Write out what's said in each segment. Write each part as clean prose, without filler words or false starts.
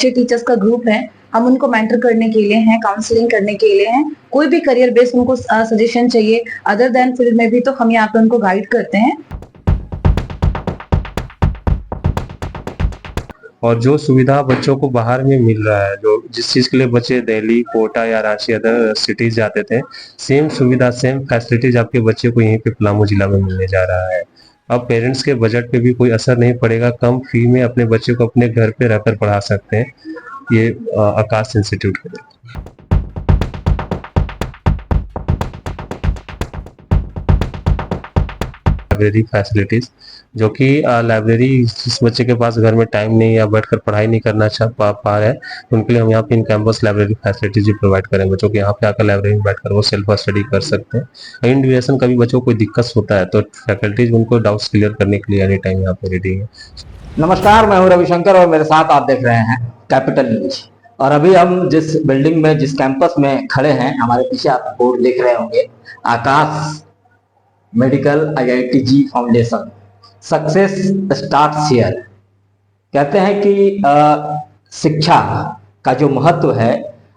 अच्छे टीचर्स का ग्रुप है। हम उनको मेंटर करने के लिए हैं, काउंसलिंग करने के लिए हैं। कोई भी करियर बेस्ड उनको सजेशन चाहिए अदर देन फील्ड में भी, तो हम यहाँ पे उनको गाइड करते हैं। और जो सुविधा बच्चों को बाहर में मिल रहा है, जो जिस चीज़ के लिए बच्चे दिल्ली, कोटा या रांची अदर सिटीज जाते थे, सेम सुविधा सेम फैसिलिटीज आपके बच्चे को यहीं पे पलामू जिला में मिलने जा रहा है। अब पेरेंट्स के बजट पे भी कोई असर नहीं पड़ेगा, कम फी में अपने बच्चे को अपने घर पे रहकर पढ़ा सकते हैं ये आकाश इंस्टीट्यूट के लिए। लाइब्रेरी फैसिलिटीज, जो कि लाइब्रेरी जिस बच्चे के पास घर में टाइम नहीं या बैठकर पढ़ाई नहीं करना पा रहे हैं, उनके लिए हम यहाँ पे इन कैंपस लाइब्रेरी फैसिलिटीज भी प्रोवाइड करें बच्चों को। यहाँ पे आकर लाइब्रेरी में बैठकर वो सेल्फ स्टडी कर सकते हैं। इन ड्यूरेशन कभी बच्चों को कोई दिक्कत होता है तो फैकल्टीज उनको डाउट्स क्लियर करने के लिए एनी टाइम यहाँ पे रेडी है। नमस्कार, मैं हूँ रविशंकर और मेरे साथ आप देख रहे हैं कैपिटल न्यूज। और अभी हम जिस बिल्डिंग में, जिस कैंपस में खड़े हैं, हमारे पीछे आप बोर्ड देख रहे होंगे, Aakash medical IITG foundation, success starts here. कहते हैं कि शिक्षा का जो महत्व है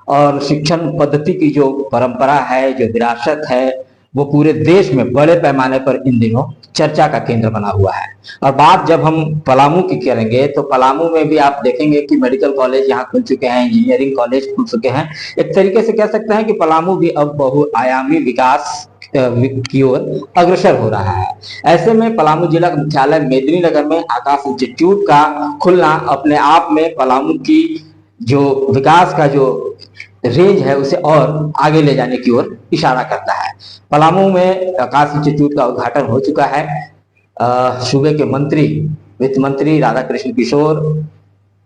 और शिक्षण पद्धति की जो परंपरा है, जो विरासत है, वो पूरे देश में बड़े पैमाने पर इन दिनों चर्चा का केंद्र बना हुआ है। और बात जब हम पलामू की करेंगे तो पलामू में भी आप देखेंगे कि मेडिकल कॉलेज यहाँ खुल चुके हैं, इंजीनियरिंग कॉलेज खुल चुके हैं। एक तरीके से कह सकते हैं कि पलामू भी अब बहुआयामी विकास की ओर अग्रसर हो रहा है। ऐसे में पलामू जिला का मुख्यालय मेदिनीनगर में आकाश इंस्टीट्यूट का खुलना अपने आप में पलामू की जो विकास का जो रेंज है उसे और आगे ले जाने की ओर इशारा करता है। पलामू में आकाश इंस्टीट्यूट का उद्घाटन हो चुका है। सूबे के मंत्री, वित्त मंत्री राधाकृष्ण किशोर,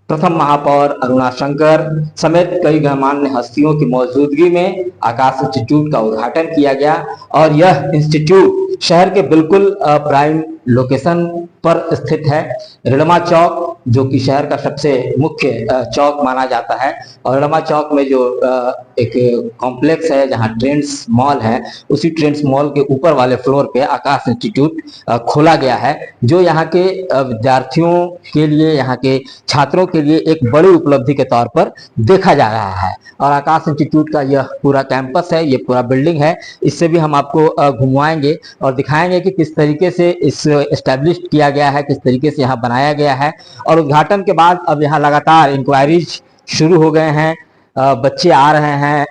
प्रथम महापौर अरुणा शंकर समेत कई गणमान्य हस्तियों की मौजूदगी में आकाश इंस्टीट्यूट का उद्घाटन किया गया। और यह इंस्टीट्यूट शहर के बिल्कुल प्राइम लोकेशन पर स्थित है। रिडमा चौक, जो कि शहर का सबसे मुख्य चौक माना जाता है, और रिडमा चौक में जो एक कॉम्प्लेक्स है जहां ट्रेंड्स मॉल है, उसी ट्रेंड्स मॉल के ऊपर वाले फ्लोर पे आकाश इंस्टीट्यूट खोला गया है, जो यहाँ के विद्यार्थियों के लिए, यहाँ के छात्रों के लिए एक बड़ी उपलब्धि के तौर पर देखा जा रहा है। और आकाश इंस्टीट्यूट का यह पूरा कैंपस है, ये पूरा बिल्डिंग है, इससे भी हम आपको घुमाएंगे और दिखाएंगे कि किस तरीके से इस एस्टैब्लिश किया गया है, किस तरीके से यहाँ बनाया गया है। और उद्घाटन के बाद अब यहाँ लगातार इंक्वायरीज शुरू हो गए हैं, बच्चे आ रहे हैं,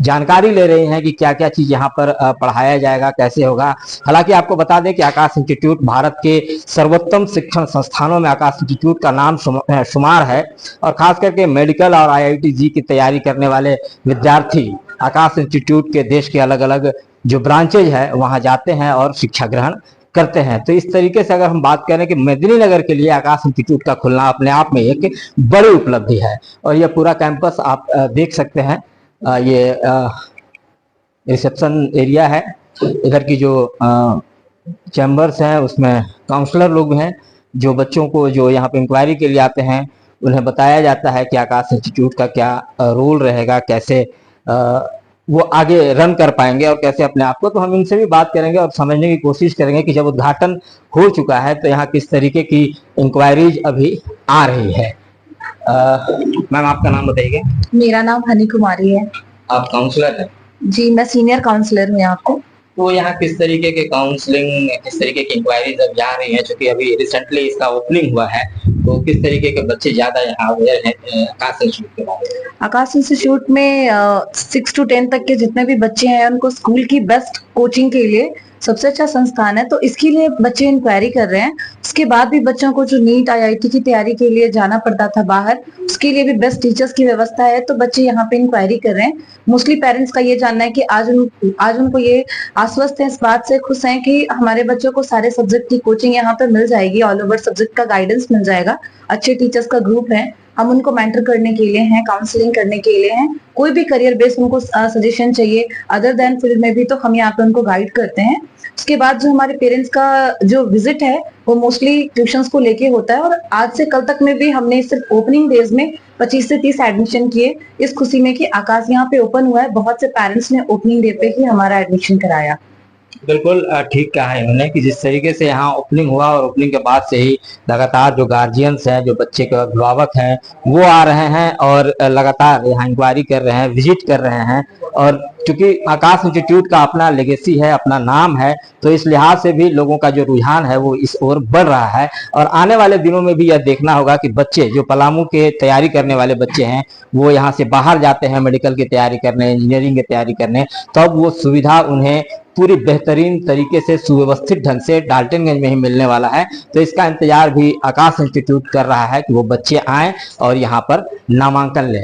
जानकारी ले रहे हैं कि क्या क्या चीज यहाँ पर पढ़ाया जाएगा, कैसे होगा। हालांकि आपको बता दें कि आकाश इंस्टीट्यूट भारत के सर्वोत्तम शिक्षण संस्थानों में आकाश इंस्टीट्यूट का नाम शुमार है। और खास करके मेडिकल और IITG की तैयारी करने वाले विद्यार्थी आकाश इंस्टीट्यूट के देश के अलग अलग जो ब्रांचेज है वहां जाते हैं और शिक्षा ग्रहण करते हैं। तो इस तरीके से अगर हम बात करें कि मेदिनीनगर के लिए आकाश इंस्टीट्यूट का खुलना अपने आप में एक बड़ी उपलब्धि है। और यह पूरा कैंपस आप देख सकते हैं, ये रिसेप्शन एरिया है। इधर की जो चैम्बर्स हैं उसमें काउंसलर लोग हैं, जो बच्चों को जो यहाँ पे इंक्वायरी के लिए आते हैं उन्हें बताया जाता है कि आकाश इंस्टीट्यूट का क्या रोल रहेगा, कैसे वो आगे रन कर पाएंगे और कैसे अपने आप को। तो हम इनसे भी बात करेंगे और समझने की कोशिश करेंगे कि जब उद्घाटन हो चुका है तो यहाँ किस तरीके की इंक्वायरीज अभी आ रही है। मैम, आपका नाम बताइए। मेरा नाम हनी कुमारी है। आप काउंसलर हैं? जी, मैं सीनियर काउंसलर हूँ यहाँ पे। तो यहाँ किस तरीके के काउंसलिंग, किस तरीके की इंक्वायरीज अब जा रही हैं, क्योंकि अभी रिसेंटली इसका ओपनिंग हुआ है, तो किस तरीके के बच्चे ज्यादा यहाँ अवेयर हैं आकाश इंस्टीट्यूट के बारे में? आकाश इंस्टीट्यूट में 6 to 10 तक के जितने भी बच्चे हैं उनको स्कूल की बेस्ट कोचिंग के लिए सबसे अच्छा संस्थान है, तो इसके लिए बच्चे इंक्वायरी कर रहे हैं। उसके बाद भी बच्चों को जो नीट IIT की तैयारी के लिए जाना पड़ता था बाहर, उसके लिए भी बेस्ट टीचर्स की व्यवस्था है, तो बच्चे यहाँ पे इंक्वायरी कर रहे हैं। मोस्टली पेरेंट्स का ये जानना है कि आज उनको ये आश्वस्त है, इस बात से खुश हैं कि हमारे बच्चों को सारे सब्जेक्ट की कोचिंग यहाँ पे मिल जाएगी, ऑल ओवर सब्जेक्ट का गाइडेंस मिल जाएगा, अच्छे टीचर्स का ग्रुप है। हम उनको मेंटर करने के लिए हैं, काउंसलिंग करने के लिए हैं। कोई भी करियर बेस्ड उनको सजेशन चाहिए अदर देन फील्ड में भी, तो हम यहाँ पे उनको गाइड करते हैं। उसके बाद जो हमारे पेरेंट्स का जो विजिट है वो मोस्टली ट्यूशंस को लेके होता है। और आज से कल तक में भी हमने सिर्फ ओपनिंग डेज में 25 से 30 एडमिशन किए, इस खुशी में कि आकाश यहाँ पे ओपन हुआ है। बहुत से पेरेंट्स ने ओपनिंग डे पे ही हमारा एडमिशन कराया। बिल्कुल ठीक कहा है इन्होंने कि जिस तरीके से यहाँ ओपनिंग हुआ और ओपनिंग के बाद से ही लगातार जो गार्जियंस हैं, जो बच्चे के अभिभावक हैं, वो आ रहे हैं और लगातार यहाँ इंक्वायरी कर रहे हैं, विजिट कर रहे हैं। और चूंकि आकाश इंस्टीट्यूट का अपना लेगेसी है, अपना नाम है, तो इस लिहाज से भी लोगों का जो रुझान है वो इस ओर बढ़ रहा है। और आने वाले दिनों में भी यह देखना होगा कि बच्चे जो पलामू के तैयारी करने वाले बच्चे हैं, वो यहाँ से बाहर जाते हैं मेडिकल की तैयारी करने, इंजीनियरिंग की तैयारी करने, तब वो सुविधा उन्हें पूरी बेहतरीन तरीके से सुव्यवस्थित ढंग से डाल्टनगंज में ही मिलने वाला है। तो इसका इंतजार भी आकाश इंस्टीट्यूट कर रहा है कि वो बच्चे आए और यहाँ पर नामांकन ले।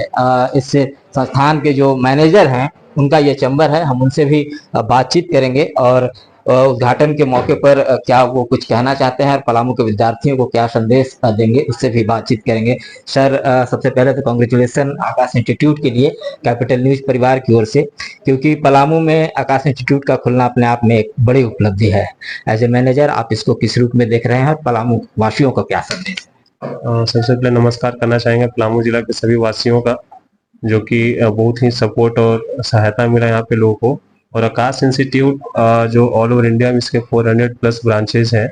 इस संस्थान के जो मैनेजर हैं, उनका ये चैम्बर है, हम उनसे भी बातचीत करेंगे और उद्घाटन के मौके पर क्या वो कुछ कहना चाहते हैं और पलामू के विद्यार्थियों को क्या संदेश देंगे, उससे भी बातचीत करेंगे। सर, सबसे पहले तो कांग्रेचुलेसन आकाश इंस्टीट्यूट के लिए कैपिटल न्यूज परिवार की ओर से, क्योंकि पलामू में आकाश इंस्टीट्यूट का खुलना अपने आप में एक बड़ी उपलब्धि है। एज ए मैनेजर आप इसको किस रूप में देख रहे हैं और पलामू वासियों को क्या संदेश? सबसे पहले नमस्कार करना चाहेंगे पलामू जिला के सभी वासियों का, जो कि बहुत ही सपोर्ट और सहायता मिला यहाँ पे लोगों को। और आकाश इंस्टीट्यूट जो ऑल ओवर इंडिया में इसके 400 प्लस ब्रांचेस हैं,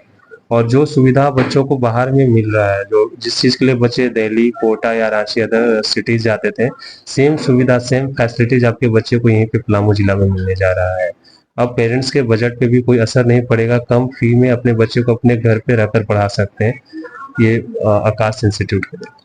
और जो सुविधा बच्चों को बाहर में मिल रहा है, जो जिस चीज़ के लिए बच्चे दिल्ली, कोटा या रांची अदर सिटीज जाते थे, सेम सुविधा सेम फैसिलिटीज आपके बच्चे को यहीं पे पलामू जिला में मिलने जा रहा है। अब पेरेंट्स के बजट पे भी कोई असर नहीं पड़ेगा, कम फी में अपने बच्चे को अपने घर पे रहकर पढ़ा सकते हैं ये आकाश इंस्टीट्यूट के लिए।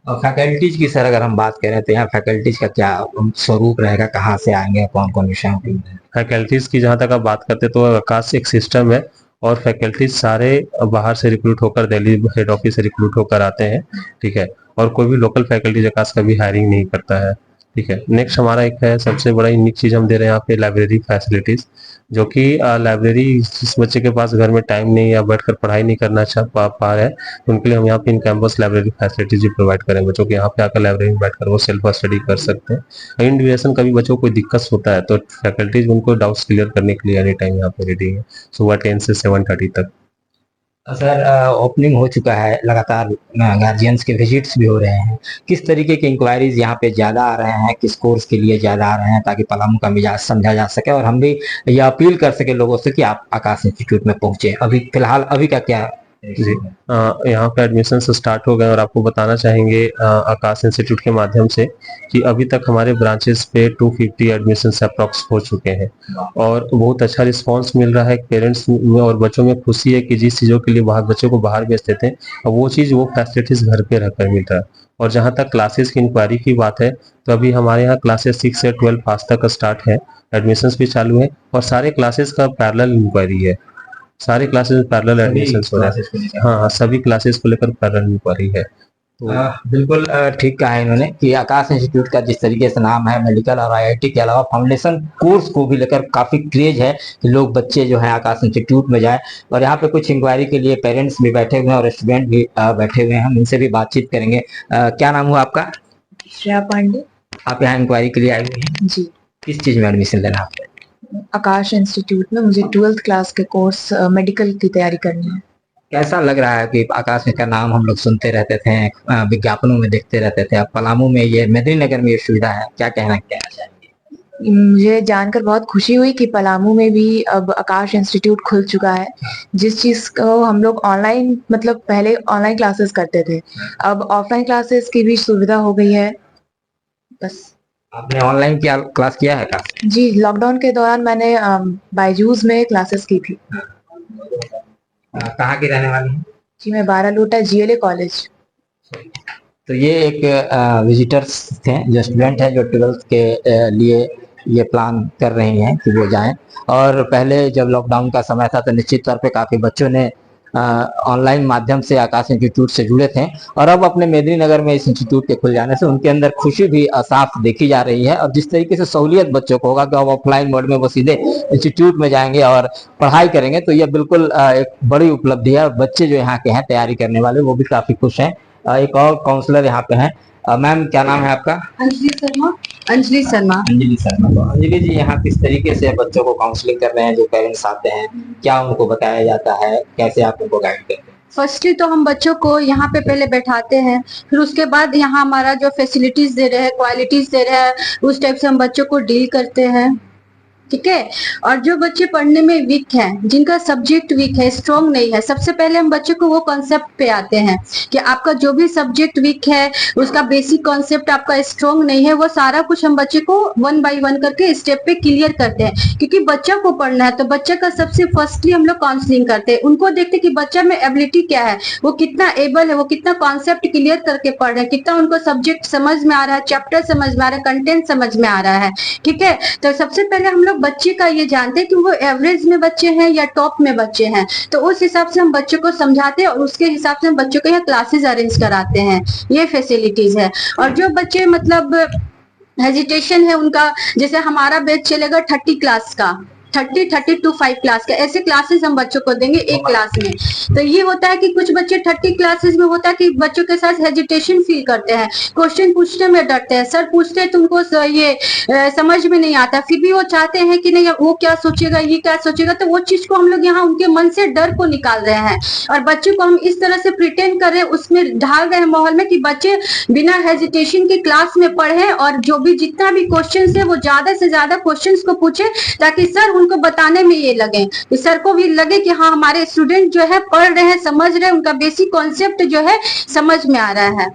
और फैकल्टीज की सर अगर हम बात करें तो यहाँ फैकल्टीज का क्या स्वरूप रहेगा, कहाँ से आएंगे, कौन कौन विषयों की? फैकल्टीज की जहाँ तक आप बात करते हैं तो आकाश एक सिस्टम है, और फैकल्टीज सारे बाहर से रिक्रूट होकर दिल्ली हेड ऑफिस से रिक्रूट होकर आते हैं, ठीक है। और कोई भी लोकल फैकल्टीज आकाश का भी हायरिंग नहीं करता है, ठीक है। नेक्स्ट हमारा एक है सबसे बड़ा यूनिक चीज हम दे रहे हैं यहाँ पे लाइब्रेरी फैसिलिटीज, जो कि लाइब्रेरी जिस बच्चे के पास घर में टाइम नहीं या बैठकर पढ़ाई नहीं करना पा रहे हैं, उनके लिए हम यहाँ पे इन कैंपस लाइब्रेरी फैसिलिटीज भी प्रोवाइड करें। बच्चों के यहाँ पे आकर लाइब्रेरी में बैठकर वो सेल्फ स्टडी कर सकते हैं। इन ड्यूरेशन कभी बच्चों को कोई दिक्कत होता है तो फैकल्टीज उनको डाउट्स क्लियर करने के लिए एनी टाइम यहाँ पे रेडी है, सुबह 10 से 7:30 तक। सर, ओपनिंग हो चुका है, लगातार गार्जियंस के विजिट्स भी हो रहे हैं, किस तरीके की इंक्वायरीज यहाँ पे ज्यादा आ रहे हैं, किस कोर्स के लिए ज्यादा आ रहे हैं, ताकि पलामू का मिजाज समझा जा सके और हम भी ये अपील कर सके लोगों से कि आप आकाश इंस्टीट्यूट में पहुंचे। अभी फिलहाल अभी का क्या? जी, यहाँ पे एडमिशन स्टार्ट हो गए, और आपको बताना चाहेंगे आकाश इंस्टीट्यूट के माध्यम से कि अभी तक हमारे ब्रांचेस पे 250 एडमिशन अप्रॉक्स हो चुके हैं, और बहुत अच्छा रिस्पांस मिल रहा है। पेरेंट्स में और बच्चों में खुशी है कि जिस चीज़ों के लिए बाहर बच्चों को बाहर भेजते थे, अब वो चीज़ वो फैसिलिटीज घर पे रहकर मिल रहा है। और जहाँ तक क्लासेस की इंक्वायरी की बात है, तो अभी हमारे यहाँ क्लासेस 6 से 12 पास तक स्टार्ट है, एडमिशन भी चालू है, और सारे क्लासेस का पैरेलल इंक्वायरी है, सारे क्लासेस में पैरेलल एडमिशन हो रहा है। हाँ, सभी क्लासेस को लेकर पैरेलल इंक्वायरी है। तो बिल्कुल ठीक कहा है इन्होंने कि आकाश इंस्टीट्यूट का जिस तरीके से नाम है, मेडिकल और आईआईटी के अलावा फाउंडेशन कोर्स को भी लेकर काफी क्रेज है कि लोग बच्चे जो हैं आकाश इंस्टीट्यूट में जाए। और यहाँ पे कुछ इंक्वायरी के लिए पेरेंट्स भी बैठे हुए हैं और स्टूडेंट भी बैठे हुए हैं, हम इनसे भी बातचीत करेंगे। क्या नाम हुआ आपका? श्रेया पांडे। आप यहाँ इंक्वायरी के लिए आए हुए हैं? जी, किस चीज में एडमिशन लेना है आपको? आकाश इंस्टीट्यूट में मुझे 12th क्लास के कोर्स मेडिकल की तैयारी करनी है। कैसा लग रहा है कि आकाश का नाम हम लोग सुनते रहते थे, विज्ञापनों में देखते रहते थे, अब पलामू में ये मेदिनीनगर में ये सुविधा है, क्या कहना चाहिए? मुझे जानकर बहुत खुशी हुई कि पलामू में भी अब आकाश इंस्टीट्यूट खुल चुका है। जिस चीज को हम लोग ऑनलाइन, मतलब पहले ऑनलाइन क्लासेस करते थे, अब ऑफलाइन क्लासेस की भी सुविधा हो गई है। बस। आपने ऑनलाइन क्या क्लास किया है? जी, लॉकडाउन के दौरान मैंने बायजूस में क्लासेस की थी। कहाँ की रहने वाली हैं? जी, मैं बारालोटा GLA कॉलेज। तो ये एक विजिटर्स थे, जो स्टूडेंट हैं, जो 12th के लिए ये प्लान कर रही हैं कि वो जाएं। और पहले जब लॉकडाउन का समय था तो निश्चित तौर पे काफ़ी बच्चों ने ऑनलाइन माध्यम से आकाश इंस्टीट्यूट से जुड़े थे, और अब अपने मेदिनीनगर में इस इंस्टीट्यूट के खुल जाने से उनके अंदर खुशी भी साफ देखी जा रही है। और जिस तरीके से सहूलियत बच्चों को होगा कि अब ऑफलाइन मोड में वो सीधे इंस्टीट्यूट में जाएंगे और पढ़ाई करेंगे, तो यह बिल्कुल एक बड़ी उपलब्धि है। और बच्चे जो यहाँ के हैं तैयारी करने वाले, वो भी काफी खुश हैं। एक और काउंसलर यहाँ पे हैं। मैम, क्या नाम है आपका? अंजलि शर्मा। अंजलि शर्मा। अंजलि शर्मा। तो अंजलि जी, यहाँ किस तरीके से बच्चों को काउंसलिंग कर रहे हैं? जो पेरेंट्स आते हैं, क्या उनको बताया जाता है, कैसे आप उनको गाइड करते हैं? फर्स्टली तो हम बच्चों को यहाँ पे पहले बैठाते हैं, फिर उसके बाद यहाँ हमारा जो फैसिलिटीज दे रहे हैं, क्वालिटीज दे रहे हैं, उस टाइप से हम बच्चों को डील करते हैं। ठीक है। और जो बच्चे पढ़ने में वीक हैं, जिनका सब्जेक्ट वीक है, स्ट्रॉन्ग नहीं है, सबसे पहले हम बच्चे को वो कॉन्सेप्ट पे आते हैं कि आपका जो भी सब्जेक्ट वीक है, उसका बेसिक कॉन्सेप्ट आपका स्ट्रॉन्ग नहीं है, वो सारा कुछ हम बच्चे को 1 बाय 1 करके स्टेप पे क्लियर करते हैं। क्योंकि बच्चा को पढ़ना है तो बच्चा का सबसे फर्स्टली हम लोग काउंसलिंग करते हैं, उनको देखते हैं कि बच्चा में एबिलिटी क्या है, वो कितना एबल है, वो कितना कॉन्सेप्ट क्लियर करके पढ़ रहे हैं, कितना उनको सब्जेक्ट समझ में आ रहा है, चैप्टर समझ में आ रहा है, कंटेंट समझ में आ रहा है। ठीक है, तो सबसे पहले हम लोग बच्चे का ये जानते हैं कि वो एवरेज में बच्चे हैं या टॉप में बच्चे हैं, तो उस हिसाब से हम बच्चों को समझाते हैं और उसके हिसाब से हम बच्चों को यहाँ क्लासेस अरेंज कराते हैं। ये फैसिलिटीज है। और जो बच्चे मतलब हेजिटेशन है उनका, जैसे हमारा बैच चलेगा 30 क्लास का, 30 to 5 क्लास का, ऐसे क्लासेस हम बच्चों को देंगे एक क्लास में। तो ये होता है कि कुछ बच्चे 30 क्लासेस में होता है कि बच्चों के साथ हेजिटेशन फील करते हैं, क्वेश्चन पूछने में डरते हैं, सर पूछते हैं तो उनको ये समझ में नहीं आता, फिर भी वो चाहते हैं कि नहीं वो क्या सोचेगा, ये क्या सोचेगा, तो वो चीज को हम लोग यहाँ उनके मन से डर को निकाल रहे हैं और बच्चे को हम इस तरह से प्रिटेंड कर रहे हैं, उसमें ढाल रहे हैं माहौल में कि बच्चे बिना हेजिटेशन के क्लास में पढ़े और जो भी जितना भी क्वेश्चन है वो ज्यादा से ज्यादा क्वेश्चन को पूछे, ताकि सर उनको बताने में ये लगे कि सर को भी लगे कि हाँ हमारे स्टूडेंट जो है पढ़ रहे हैं, समझ रहे हैं, उनका बेसिक कॉन्सेप्ट जो है समझ में आ रहा है।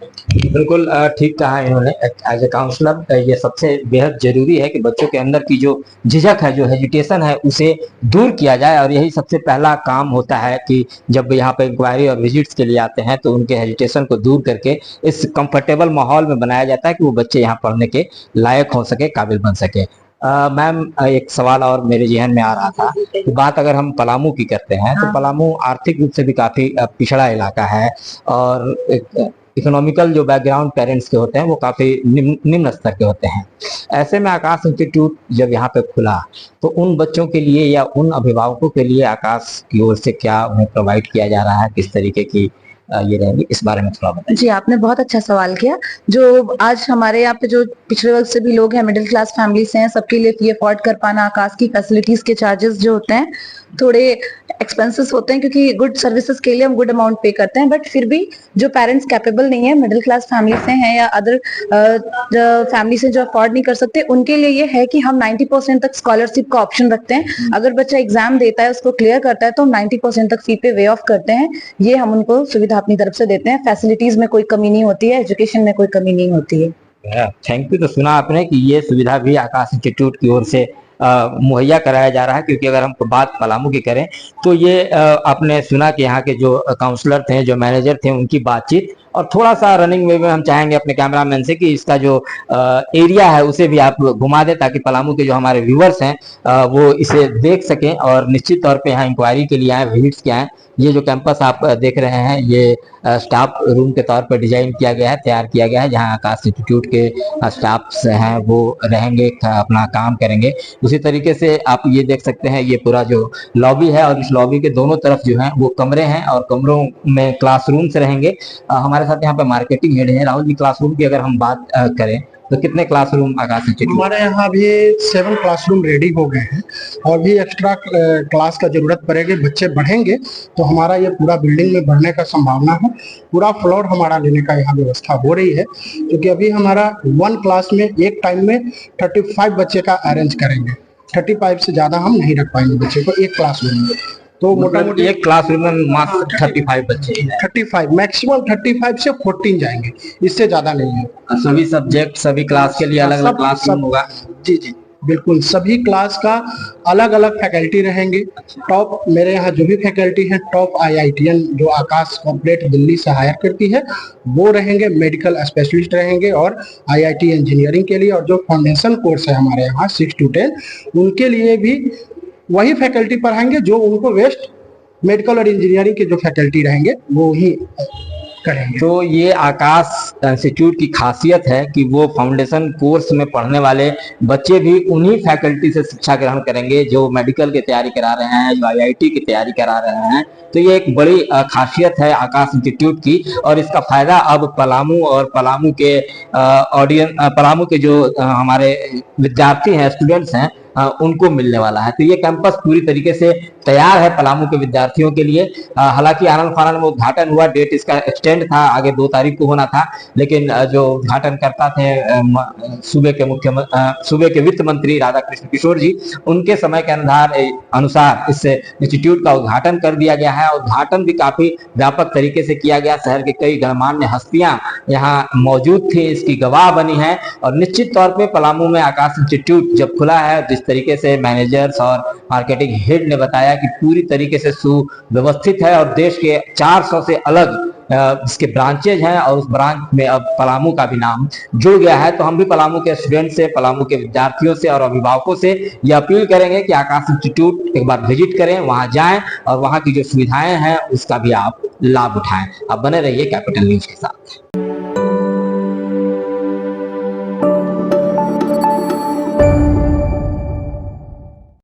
बिल्कुल ठीक कहा इन्होंने। एज ए काउंसलर ये सबसे बेहद जरूरी है कि बच्चों के अंदर की जो झिझक है, जो हेजिटेशन है, उसे दूर किया जाए और यही सबसे पहला काम होता है कि जब यहाँ पे इंक्वायरी और विजिट्स के लिए आते हैं तो उनके हेजिटेशन को दूर करके इस कंफर्टेबल माहौल में बनाया जाता है कि वो बच्चे यहाँ पढ़ने के लायक हो सके, काबिल बन सके। मैम एक सवाल और मेरे जहन में आ रहा था कि बात अगर हम पलामू की करते हैं तो पलामू आर्थिक रूप से भी काफी पिछड़ा इलाका है और इकोनॉमिकल जो बैकग्राउंड पेरेंट्स के होते हैं वो काफी निम्न स्तर के होते हैं। ऐसे में आकाश इंस्टीट्यूट जब यहाँ पे खुला तो उन बच्चों के लिए या उन अभिभावकों के लिए आकाश की ओर से क्या उन्हें प्रोवाइड किया जा रहा है, किस तरीके की ये रहेंगी, इस बारे में थोड़ा बताइए। जी, आपने बहुत अच्छा सवाल किया। जो आज हमारे यहाँ पे जो पिछड़े वर्ग से भी लोग हैं, मिडिल क्लास फैमिली से हैं, सबके लिए फी अफोर्ड कर पाना, आकाश की फैसिलिटीज के चार्जेस जो होते हैं थोड़े एक्सपेंसेस होते हैं क्योंकि गुड सर्विसेज के लिए हम गुड अमाउंट पे करते हैं, बट फिर भी जो पेरेंट्स कैपेबल नहीं है, मिडिल क्लास फैमिली से हैं या अदर फैमिली से जो अफोर्ड नहीं कर सकते, उनके लिए ये है कि हम 90% तक स्कॉलरशिप का ऑप्शन रखते हैं। अगर बच्चा एग्जाम देता है, उसको क्लियर करता है तो हम 90% तक फी पे वे ऑफ करते हैं। ये हम उनको सुविधा अपनी तरफ से देते हैं। फैसिलिटीज में कोई कमी नहीं होती है, एजुकेशन में कोई कमी नहीं होती है। Thank you. तो सुना आपने कि ये सुविधा भी आकाश इंस्टीट्यूट की ओर से मुहैया कराया जा रहा है, क्योंकि अगर हम बात पलामू की करें तो ये आपने सुना कि यहाँ के जो काउंसलर थे, जो मैनेजर थे, उनकी बातचीत और थोड़ा सा रनिंग वे में हम चाहेंगे अपने कैमरामैन से कि इसका जो एरिया है उसे भी आप घुमा दें ताकि पलामू के जो हमारे व्यूवर्स हैं वो इसे देख सकें और निश्चित तौर पे यहाँ इंक्वायरी के लिए आए, विजिट्स के आए। ये जो कैंपस आप देख रहे हैं ये स्टाफ रूम के तौर पर डिजाइन किया गया है, तैयार किया गया है, जहाँ आकाश इंस्टीट्यूट के स्टाफ हैं वो रहेंगे, अपना काम करेंगे। उसी तरीके से आप ये देख सकते हैं, ये पूरा जो लॉबी है और इस लॉबी के दोनों तरफ जो है वो कमरे हैं और कमरों में क्लासरूम्स रहेंगे। हमारे साथ यहाँ पे मार्केटिंग हेड है राहुल जी। क्लासरूम की अगर हम बात करें तो कितने क्लासरूम आकाश इंस्टीट्यूट? हमारे यहाँ अभी 7 क्लासरूम रेडी हो गए हैं और भी एक्स्ट्रा क्लास का जरूरत पड़ेगी। बच्चे बढ़ेंगे तो हमारा ये पूरा बिल्डिंग में बढ़ने का संभावना है। पूरा फ्लोर हमारा लेने का यहाँ व्यवस्था हो रही है, क्योंकि अभी हमारा 1 क्लास में एक टाइम में 35 बच्चे का अरेंज करेंगे। 35 से ज्यादा हम नहीं रख पाएंगे बच्चे को एक क्लासरूम में। तो मोटा मोटी एक क्लासरूम में मात्र 35 बच्चे, 35 मैक्सिमम 35 से 14 जाएंगे, इससे ज्यादा नहीं है। सभी सब्जेक्ट सभी क्लास के लिए अलग अलग क्लासरूम होगा? जी जी बिल्कुल, सभी क्लास का अलग अलग फैकल्टी रहेंगे। टॉप मेरे यहाँ जो भी फैकल्टी है, टॉप IITian जो आकाश कॉर्पोरेट दिल्ली से हायर करती है वो रहेंगे, मेडिकल स्पेशलिस्ट रहेंगे और IIT इंजीनियरिंग के लिए, और जो फाउंडेशन कोर्स है हमारे यहाँ 6 to 10 उनके लिए भी वही फैकल्टी पढ़ाएंगे जो उनको वेस्ट मेडिकल और इंजीनियरिंग के जो फैकल्टी रहेंगे वो ही करेंगे। तो ये आकाश इंस्टीट्यूट की खासियत है कि वो फाउंडेशन कोर्स में पढ़ने वाले बच्चे भी उन्हीं फैकल्टी से शिक्षा ग्रहण करेंगे जो मेडिकल की तैयारी करा रहे हैं, जो IIT की तैयारी करा रहे हैं। तो ये एक बड़ी खासियत है आकाश इंस्टीट्यूट की और इसका फायदा अब पलामू और पलामू के पलामू के जो हमारे विद्यार्थी हैं, स्टूडेंट्स हैं, उनको मिलने वाला है। तो ये कैंपस पूरी तरीके से तैयार है पलामू के विद्यार्थियों के लिए। हालांकि आनंद फानन में उद्घाटन हुआ, डेट इसका एक्सटेंड था, आगे 2 तारीख को होना था, लेकिन जो उद्घाटन करता थे सूबे के वित्त मंत्री राधाकृष्ण किशोर जी, उनके समय के अनुसार इस इंस्टीट्यूट का उद्घाटन कर दिया गया है। उद्घाटन भी काफी व्यापक तरीके से किया गया, शहर के कई गणमान्य हस्तियां यहाँ मौजूद थी, इसकी गवाह बनी है। और निश्चित तौर पे पलामू में आकाश इंस्टीट्यूट जब खुला है, जिस तरीके से मैनेजर्स और मार्केटिंग हेड ने बताया कि पूरी तरीके से सुव्यवस्थित है और देश के 400 से अलग इसके ब्रांचेज हैं और उस ब्रांच में अब पलामू का भी नाम जुड़ गया है। तो हम भी पलामू के स्टूडेंट से, पलामू के विद्यार्थियों से और अभिभावकों से ये अपील करेंगे कि आकाश इंस्टीट्यूट एक बार विजिट करें, वहां जाएं और वहां की जो सुविधाएं हैं उसका भी आप लाभ उठाएं। आप बने रहिए कैपिटल न्यूज के साथ।